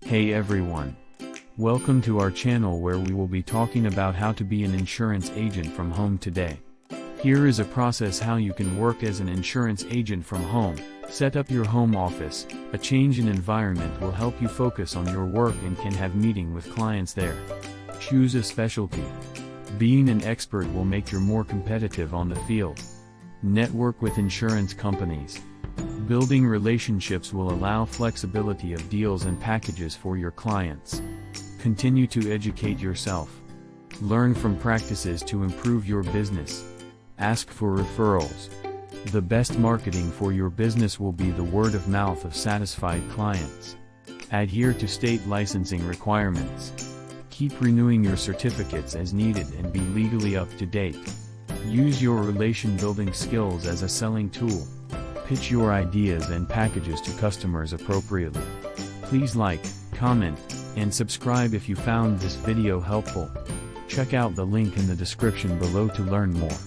Hey everyone. Welcome to our channel where we will be talking about how to be an insurance agent from home today. Here is a process how you can work as an insurance agent from home. Set up your home office. A change in environment will help you focus on your work and can have meeting with clients there. Choose a specialty. Being an expert will make you more competitive on the field. Network with insurance companies. Building relationships will allow flexibility of deals and packages for your clients. Continue to educate yourself. Learn from practices to improve your business. Ask for referrals. The best marketing for your business will be the word of mouth of satisfied clients. Adhere to state licensing requirements. Keep renewing your certificates as needed and be legally up to date. Use your relation building skills as a selling tool. Pitch your ideas and packages to customers appropriately. Please like, comment, and subscribe if you found this video helpful. Check out the link in the description below to learn more.